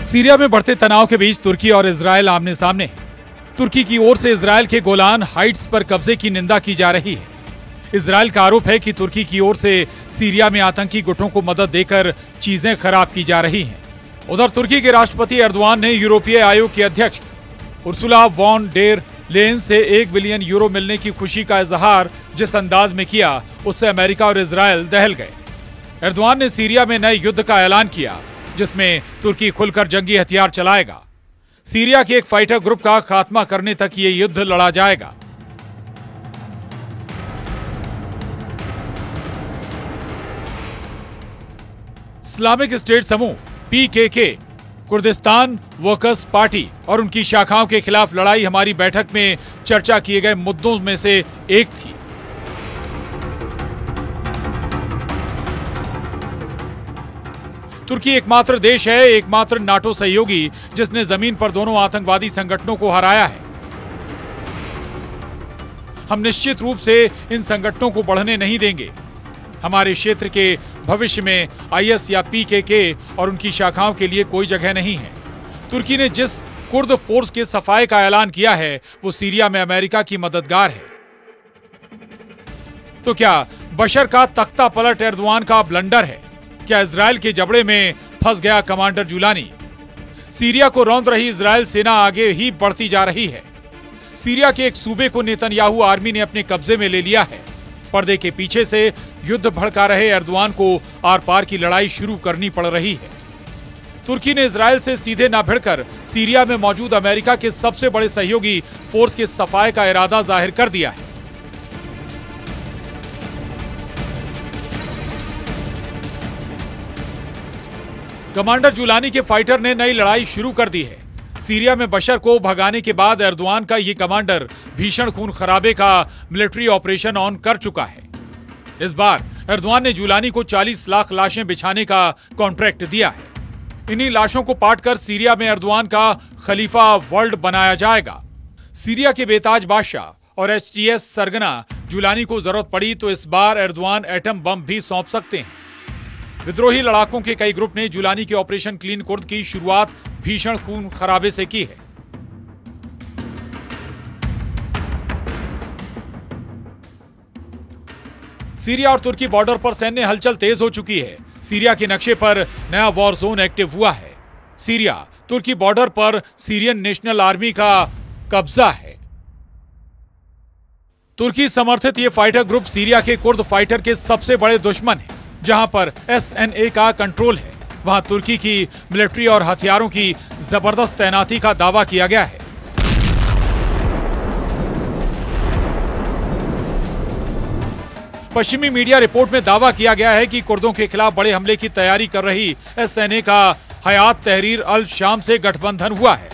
Syria में बढ़ते तनाव के बीच तुर्की और इजरायल आमने सामने हैं। तुर्की की ओर से इजरायल के गोलान हाइट्स पर कब्जे की निंदा की जा रही है। इजरायल का आरोप है कि तुर्की की ओर से सीरिया में आतंकी गुटों को मदद देकर चीजें खराब की जा रही हैं। उधर तुर्की के राष्ट्रपति एर्दोआन ने यूरोपीय आयोग की अध्यक्ष उर्सुला वॉन डेर लेयन से 1 बिलियन यूरो मिलने की खुशी का इजहार जिस अंदाज में किया, उससे अमेरिका और इजरायल दहल गए। एर्दोआन ने सीरिया में नए युद्ध का ऐलान किया, जिसमें तुर्की खुलकर जंगी हथियार चलाएगा। सीरिया के एक फाइटर ग्रुप का खात्मा करने तक ये युद्ध लड़ा जाएगा। इस्लामिक स्टेट समूह PKK, कुर्दिस्तान वर्कर्स पार्टी और उनकी शाखाओं के खिलाफ लड़ाई हमारी बैठक में चर्चा किए गए मुद्दों में से एक थी। तुर्की एकमात्र देश है, एकमात्र नाटो सहयोगी, जिसने जमीन पर दोनों आतंकवादी संगठनों को हराया है। हम निश्चित रूप से इन संगठनों को बढ़ने नहीं देंगे। हमारे क्षेत्र के भविष्य में IS या PKK और उनकी शाखाओं के लिए कोई जगह नहीं है। तुर्की ने जिस कुर्द फोर्स के सफाए का ऐलान किया है, वो सीरिया में अमेरिका की मददगार है। तो क्या बशर का तख्ता पलट एर्दोआन का ब्लंडर है? क्या इजरायल के जबड़े में फंस गया कमांडर जुलानी? सीरिया को रौंद रही इजरायल सेना आगे ही बढ़ती जा रही है। सीरिया के एक सूबे को नेतन्याहू आर्मी ने अपने कब्जे में ले लिया है। पर्दे के पीछे से युद्ध भड़का रहे एर्दोआन को आर पार की लड़ाई शुरू करनी पड़ रही है। तुर्की ने इजरायल से सीधे ना भिड़कर सीरिया में मौजूद अमेरिका के सबसे बड़े सहयोगी फोर्स के सफाए का इरादा जाहिर कर दिया है। कमांडर जुलानी के फाइटर ने नई लड़ाई शुरू कर दी है। सीरिया में बशर को भगाने के बाद एर्दोआन का ये कमांडर भीषण खून खराबे का मिलिट्री ऑपरेशन ऑन कर चुका है। इस बार एर्दोआन ने जुलानी को 40 लाख लाशें बिछाने का कॉन्ट्रैक्ट दिया है। इन्हीं लाशों को पाटकर सीरिया में एर्दोआन का खलीफा वर्ल्ड बनाया जाएगा। सीरिया के बेताज बादशाह और HTS सरगना जुलानी को जरूरत पड़ी तो इस बार एर्दोआन एटम बम भी सौंप सकते हैं। विद्रोही लड़ाकों के कई ग्रुप ने जुलानी के ऑपरेशन क्लीन कुर्द की शुरुआत भीषण खून खराबे से की है। सीरिया और तुर्की बॉर्डर पर सैन्य हलचल तेज हो चुकी है। सीरिया के नक्शे पर नया वॉर जोन एक्टिव हुआ है। सीरिया तुर्की बॉर्डर पर सीरियन नेशनल आर्मी का कब्जा है। तुर्की समर्थित ये फाइटर ग्रुप सीरिया के कुर्द फाइटर के सबसे बड़े दुश्मन है। जहां पर SNA का कंट्रोल है, वहां तुर्की की मिलिट्री और हथियारों की जबरदस्त तैनाती का दावा किया गया है। पश्चिमी मीडिया रिपोर्ट में दावा किया गया है कि कुर्दों के खिलाफ बड़े हमले की तैयारी कर रही SNA का हयात तहरीर अल शाम से गठबंधन हुआ है।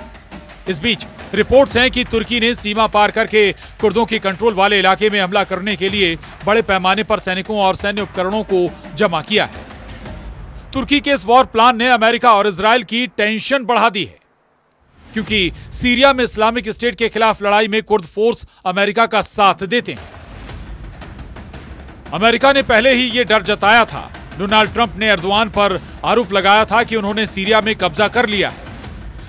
इस बीच रिपोर्ट्स हैं कि तुर्की ने सीमा पार करके कुर्दों के कंट्रोल वाले इलाके में हमला करने के लिए बड़े पैमाने पर सैनिकों और सैन्य उपकरणों को जमा किया है। तुर्की के इस वॉर प्लान ने अमेरिका और इजरायल की टेंशन बढ़ा दी है, क्योंकि सीरिया में इस्लामिक स्टेट के खिलाफ लड़ाई में कुर्द फोर्स अमेरिका का साथ देते हैं। अमेरिका ने पहले ही ये डर जताया था। डोनाल्ड ट्रंप ने एर्दोआन पर आरोप लगाया था कि उन्होंने सीरिया में कब्जा कर लिया है।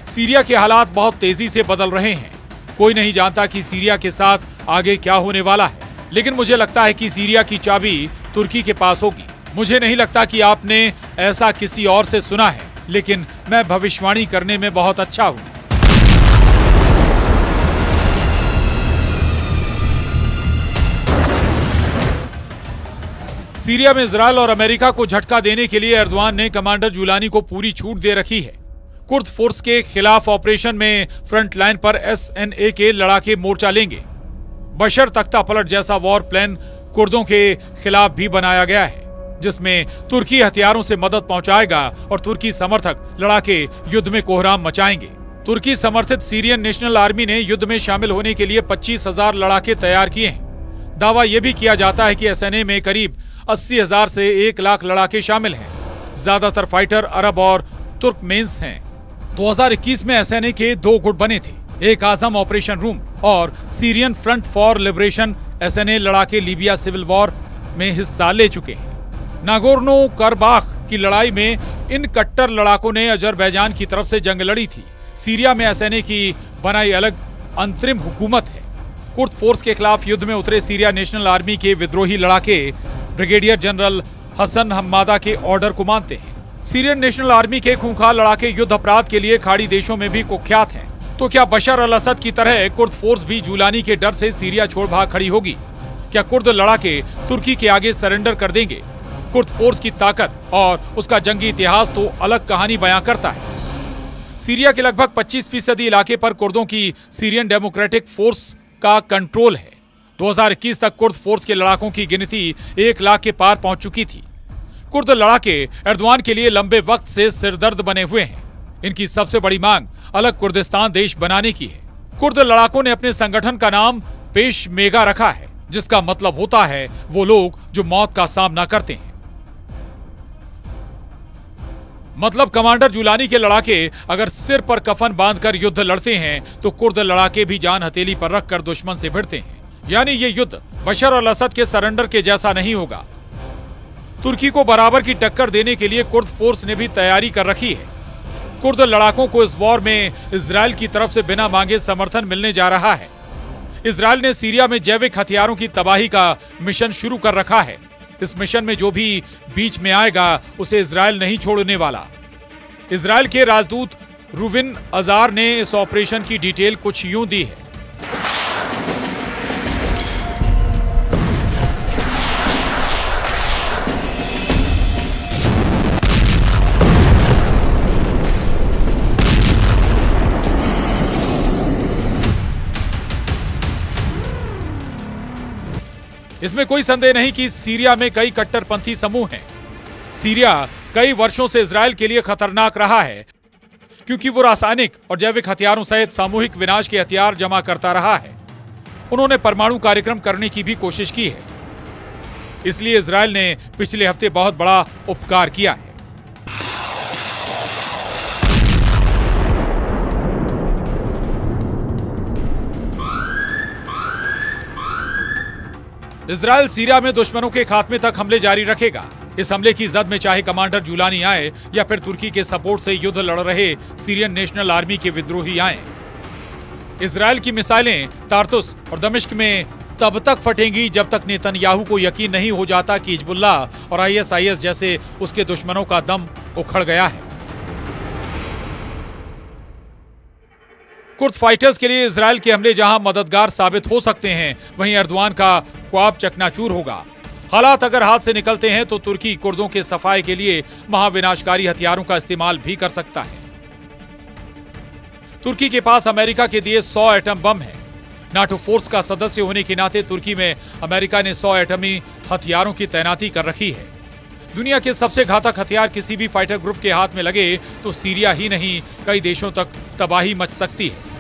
सीरिया के हालात बहुत तेजी से बदल रहे हैं। कोई नहीं जानता कि सीरिया के साथ आगे क्या होने वाला है, लेकिन मुझे लगता है कि सीरिया की चाबी तुर्की के पास होगी। मुझे नहीं लगता कि आपने ऐसा किसी और से सुना है, लेकिन मैं भविष्यवाणी करने में बहुत अच्छा हूं। सीरिया में इजरायल और अमेरिका को झटका देने के लिए एर्दोआन ने कमांडर जुलानी को पूरी छूट दे रखी है। कुर्द फोर्स के खिलाफ ऑपरेशन में फ्रंट लाइन पर SNA के लड़ाके मोर्चा लेंगे। बशर तख्ता पलट जैसा वॉर प्लान कुर्दों के खिलाफ भी बनाया गया है, जिसमें तुर्की हथियारों से मदद पहुंचाएगा और तुर्की समर्थक लड़ाके युद्ध में कोहराम मचाएंगे। तुर्की समर्थित सीरियन नेशनल आर्मी ने युद्ध में शामिल होने के लिए 25,000 लड़ाके तैयार किए हैं। दावा यह भी किया जाता है कि SNA में करीब 80,000 से 1 लाख लड़ाके शामिल हैं। ज्यादातर फाइटर अरब और तुर्कमेन्स हैं। 2021 में SNA के 2 गुट बने थे, एक आजम ऑपरेशन रूम और Syrian front for liberation. SNA लड़ाके लीबिया सिविल वॉर में हिस्सा ले चुके हैं। नागोर्नो-कराबाख की लड़ाई में इन कट्टर लड़ाकों ने अजरबैजान की तरफ से जंग लड़ी थी। सीरिया में एसएनए की बनाई अलग अंतरिम हुकूमत है। कुर्द फोर्स के खिलाफ युद्ध में उतरे सीरिया नेशनल आर्मी के विद्रोही लड़ाके ब्रिगेडियर जनरल हसन हम्मादा के ऑर्डर को मानते हैं। सीरियन नेशनल आर्मी के खूंखार लड़ाके युद्ध अपराध के लिए खाड़ी देशों में भी कुख्यात हैं। तो क्या बशर अल असद की तरह कुर्द फोर्स भी जुलानी के डर से सीरिया छोड़ भाग खड़ी होगी? क्या कुर्द लड़ाके तुर्की के आगे सरेंडर कर देंगे? कुर्द फोर्स की ताकत और उसका जंगी इतिहास तो अलग कहानी बयां करता है। सीरिया के लगभग 25% इलाके पर कुर्दों की सीरियन डेमोक्रेटिक फोर्स का कंट्रोल है। 2021 तक कुर्द फोर्स के लड़ाकों की गिनती 1 लाख के पार पहुंच चुकी थी। कुर्द लड़ाके एर्दोआन के लिए लंबे वक्त से सिरदर्द बने हुए हैं। इनकी सबसे बड़ी मांग अलग कुर्दिस्तान देश बनाने की है। कुर्द लड़ाकों ने अपने संगठन का नाम पेशमेगा रखा है, जिसका मतलब होता है वो लोग जो मौत का सामना करते हैं। मतलब कमांडर जुलानी के लड़ाके अगर सिर पर कफन बांधकर युद्ध लड़ते हैं तो कुर्द लड़ाके भी जान हथेली पर रखकर दुश्मन से भिड़ते हैं। यानी ये युद्ध बशर अल असद के सरेंडर के जैसा नहीं होगा। तुर्की को बराबर की टक्कर देने के लिए कुर्द फोर्स ने भी तैयारी कर रखी है। कुर्द लड़ाकों को इस वॉर में इजराइल की तरफ से बिना मांगे समर्थन मिलने जा रहा है। इजराइल ने सीरिया में जैविक हथियारों की तबाही का मिशन शुरू कर रखा है। इस मिशन में जो भी बीच में आएगा उसे इजराइल नहीं छोड़ने वाला। इजराइल के राजदूत रुविन अजार ने इस ऑपरेशन की डिटेल कुछ यूं दी है। इसमें कोई संदेह नहीं कि सीरिया में कई कट्टरपंथी समूह हैं। सीरिया कई वर्षों से इजराइल के लिए खतरनाक रहा है, क्योंकि वो रासायनिक और जैविक हथियारों सहित सामूहिक विनाश के हथियार जमा करता रहा है। उन्होंने परमाणु कार्यक्रम करने की भी कोशिश की है। इसलिए इजराइल ने पिछले हफ्ते बहुत बड़ा उपकार किया है। इजराइल सीरिया में दुश्मनों के खात्मे तक हमले जारी रखेगा। इस हमले की जद में चाहे कमांडर जुलानी आए या फिर तुर्की के सपोर्ट से युद्ध लड़ रहे सीरियन नेशनल आर्मी के विद्रोही आए, इजराइल की मिसाइलें तार्तुस और दमिश्क में तब तक फटेंगी जब तक नेतन्याहू को यकीन नहीं हो जाता कि हिजबुल्लाह और आईएसआईएस जैसे उसके दुश्मनों का दम उखड़ गया है। कुर्द फाइटर्स के लिए इजराइल के हमले जहां मददगार साबित हो सकते हैं, वहीं एर्दोआन का ख्वाब चकनाचूर होगा। हालात अगर हाथ से निकलते हैं तो तुर्की कुर्दों के सफाए के लिए महाविनाशकारी हथियारों का इस्तेमाल भी कर सकता है। तुर्की के पास अमेरिका के दिए 100 एटम बम है। नाटो फोर्स का सदस्य होने के नाते तुर्की में अमेरिका ने 100 एटमी हथियारों की तैनाती कर रखी है। दुनिया के सबसे घातक हथियार किसी भी फाइटर ग्रुप के हाथ में लगे तो सीरिया ही नहीं, कई देशों तक तबाही मच सकती है।